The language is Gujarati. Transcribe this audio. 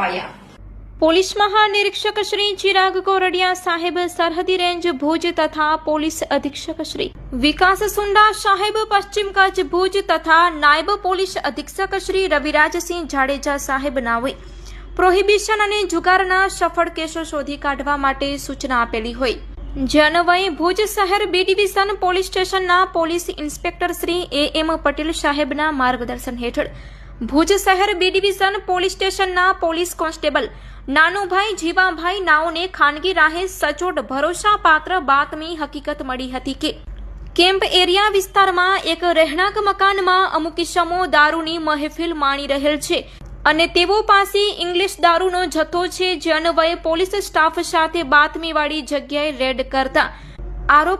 અપાયા। પોલીસ મહાનિરીક્ષક શ્રી ચિરાગ કોરડિયા સાહેબ, સરહદી રેન્જ ભુજ તથા પોલીસ અધિક્ષક શ્રી વિકાસ સુંડા સાહેબ, પશ્ચિમ કચ્છ ભુજ તથા નાયબ પોલીસ અધિક્ષક શ્રી રવિરાજસિંહ જાડેજા સાહેબ નાઓએ પ્રોહિબિશન અને જુગારના સફળ કેસો શોધી કાઢવા માટે સૂચના આપેલી હોય જે અન્વયે ભુજ શહેર બી ડિવિઝન પોલીસ સ્ટેશનના police inspector Shri AM Patel સાહેબના માર્ગદર્શન હેઠળ ભુજ શહેર બી ડિવિઝન પોલીસ સ્ટેશનના પોલીસ કોન્સ્ટેબલ નાનુભાઈ જીવાભાઈ નાઓને ખાનગી રાહે સચોટ ભરોસાપાત્ર બાતમી હકીકત મળી હતી કે કેમ્પ એરિયા વિસ્તારમાં એક રહેણાંક મકાનમાં અમુક ઇસમો દારૂની મહેફિલ માણી રહેલ છે અને તેઓ પાસે ઇંગ્લિશ દારૂનો જથ્થો છે, જે અન્વયે પોલીસ સ્ટાફ સાથે બાતમીવાળી જગ્યાએ રેડ કરતા આરોપ